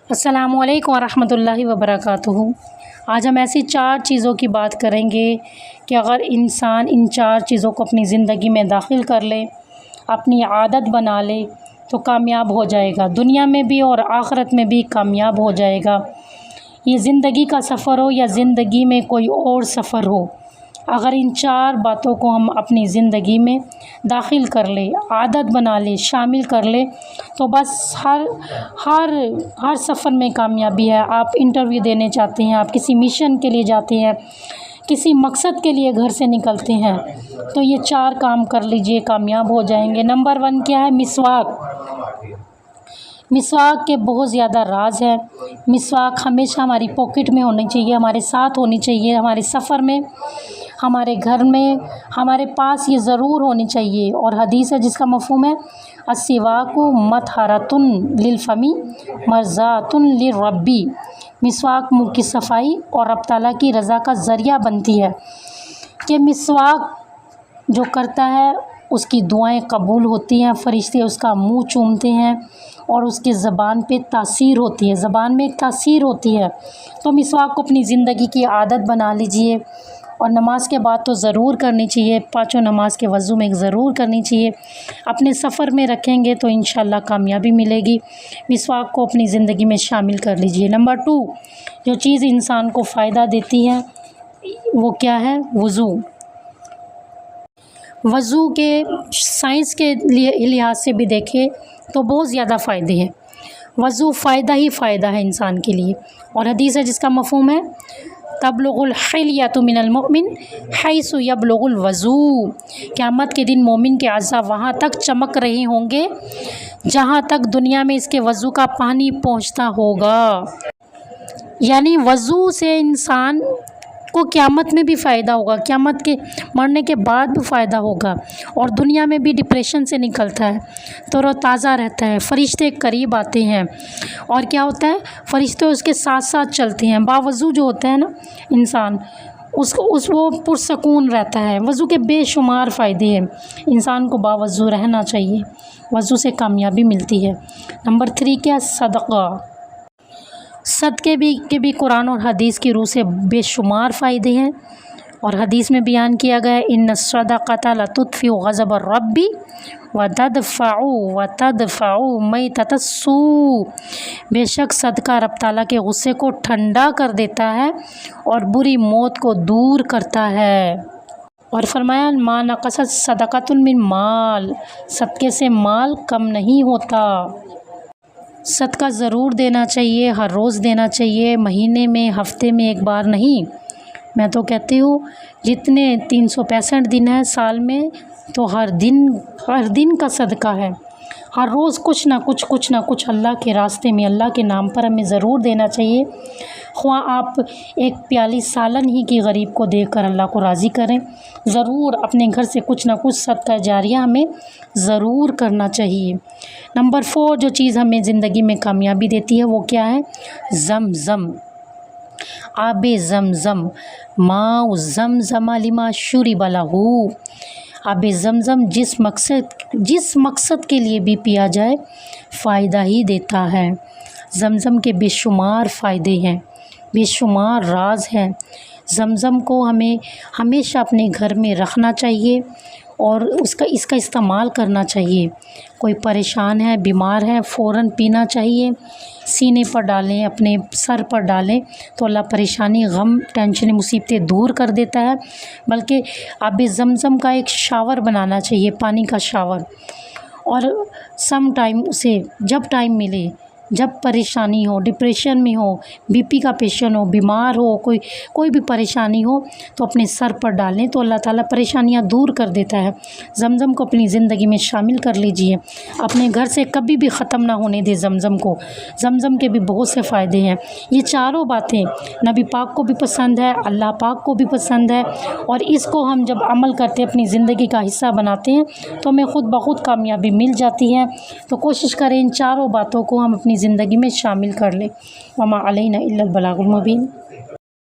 السلام علیکم ورحمۃ اللہ وبرکاتہ۔ آج ہم ایسی 4 چیزوں کی بات کریں گے کہ اگر انسان ان 4 چیزوں کو اپنی زندگی میں داخل کر لے، اپنی عادت بنا لے تو کامیاب ہو جائے گا، دنیا میں بھی اور آخرت میں بھی کامیاب ہو جائے گا۔ یہ زندگی کا سفر ہو یا زندگی میں کوئی اور سفر ہو، اگر ان 4 باتوں کو ہم اپنی زندگی میں داخل کر لے، عادت بنا لے، شامل کر لے تو بس ہر سفر میں کامیابی ہے۔ آپ انٹرویو دینے چاہتے ہیں، آپ کسی مشن کے لیے جاتے ہیں، کسی مقصد کے لیے گھر سے نکلتے ہیں تو یہ 4 کام کر لیجئے، کامیاب ہو جائیں گے۔ نمبر 1 کیا ہے؟ مسواک۔ مسواک کے بہت زیادہ راز ہے۔ مسواک ہمیشہ ہماری پاکٹ میں ہونی چاہیے، ہمارے ساتھ ہونی چاہیے، ہمارے سفر میں، ہمارے گھر میں، ہمارے پاس یہ ضرور ہونی چاہیے۔ اور حدیث ہے جس کا مفہوم ہے السواک مطہرۃ للفم مرضاۃ للرب۔ مسواک منہ کی صفائی اور رب تعالیٰ کی رضا کا ذریعہ بنتی ہے کہ مسواک جو کرتا ہے اس کی دعائیں قبول ہوتی ہیں، فرشتے اس کا منہ چومتے ہیں اور اس کی زبان پہ تاثیر ہوتی ہے، زبان میں ایک تاثیر ہوتی ہے۔ تو مسواک کو اپنی زندگی کی عادت بنا لیجئے اور نماز کے بعد تو ضرور کرنی چاہیے، 5 نماز کے وضو میں ضرور کرنی چاہیے۔ اپنے سفر میں رکھیں گے تو انشاءاللہ کامیابی ملے گی۔ مسواک کو اپنی زندگی میں شامل کر لیجئے۔ نمبر 2 جو چیز انسان کو فائدہ دیتی ہے وہ کیا ہے؟ وضو۔ وضو کے سائنس کے لحاظ سے بھی دیکھیں تو بہت زیادہ فائدے ہیں۔ وضو فائدہ ہی فائدہ ہے انسان کے لیے، اور حدیث ہے جس کا مفہوم ہے تبلغ الحلیۃ من المؤمن حیث یبلغ الوضو۔ قیامت کے دن مومن کے اعضاء وہاں تک چمک رہے ہوں گے جہاں تک دنیا میں اس کے وضو کا پانی پہنچتا ہوگا۔ یعنی وضو سے انسان کو قیامت میں بھی فائدہ ہوگا، قیامت کے مرنے کے بعد بھی فائدہ ہوگا، اور دنیا میں بھی ڈپریشن سے نکلتا ہے، تر و تازہ رہتا ہے، فرشتے قریب آتے ہیں، اور کیا ہوتا ہے؟ فرشتے اس کے ساتھ ساتھ چلتے ہیں۔ باوضو جو ہوتا ہے نا انسان، وہ پرسکون رہتا ہے۔ وضو کے بے شمار فائدے ہیں، انسان کو باوضو رہنا چاہیے، وضو سے کامیابی ملتی ہے۔ نمبر 3 کیا؟ صدقہ۔ صدقے کے بھی قرآن اور حدیث کی روح سے بے شمار فائدے ہیں، اور حدیث میں بیان کیا گیا ہے ان الصدقۃ لتطفئ غضب الرب وتدفع میتۃ السوء۔ بے شک صدقہ رب تعالیٰ کے غصے کو ٹھنڈا کر دیتا ہے اور بری موت کو دور کرتا ہے۔ اور فرمایا ما نقصت صدقۃ من مال، صدقے سے مال کم نہیں ہوتا۔ صدقہ ضرور دینا چاہیے، ہر روز دینا چاہیے، مہینے میں، ہفتے میں ایک بار نہیں۔ میں تو کہتی ہوں جتنے 365 دن ہیں سال میں، تو ہر دن کا صدقہ ہے، ہر روز کچھ نہ کچھ اللہ کے راستے میں، اللہ کے نام پر ہمیں ضرور دینا چاہیے۔ خواہ آپ ایک پیالی سالن ہی کی غریب کو دے کر اللہ کو راضی کریں، ضرور اپنے گھر سے کچھ نہ کچھ صدقہ جاریہ ہمیں ضرور کرنا چاہیے۔ نمبر 4 جو چیز ہمیں زندگی میں کامیابی دیتی ہے وہ کیا ہے؟ زمزم۔ آب زمزم، ماء زمزم لما شرب لہ۔ آب زمزم جس مقصد کے لیے بھی پیا جائے فائدہ ہی دیتا ہے۔ زمزم کے بے شمار فائدے ہیں، بے شمار راز ہیں۔ زمزم کو ہمیں ہمیشہ اپنے گھر میں رکھنا چاہیے اور اس کا استعمال کرنا چاہیے۔ کوئی پریشان ہے، بیمار ہے، فوراً پینا چاہیے، سینے پر ڈالیں، اپنے سر پر ڈالیں تو اللہ پریشانی، غم، ٹینشن، مصیبتیں دور کر دیتا ہے۔ بلکہ آب زمزم کا ایک شاور بنانا چاہیے، پانی کا شاور، اور سم ٹائم اسے جب ٹائم ملے، جب پریشانی ہو، ڈپریشن میں ہو، بی پی کا پیشنٹ ہو، بیمار ہو، کوئی بھی پریشانی ہو تو اپنے سر پر ڈالیں تو اللہ تعالیٰ پریشانیاں دور کر دیتا ہے۔ زمزم کو اپنی زندگی میں شامل کر لیجئے، اپنے گھر سے کبھی بھی ختم نہ ہونے دے زمزم کو۔ زمزم کے بھی بہت سے فائدے ہیں۔ یہ 4 باتیں نبی پاک کو بھی پسند ہے، اللہ پاک کو بھی پسند ہے، اور اس کو ہم جب عمل کرتے اپنی زندگی کا حصہ بناتے ہیں تو ہمیں خود بخود کامیابی مل جاتی ہے۔ تو کوشش کریں ان 4 باتوں کو ہم اپنی زندگی میں شامل کر لیں۔ وما علینا الا البلاغ المبین۔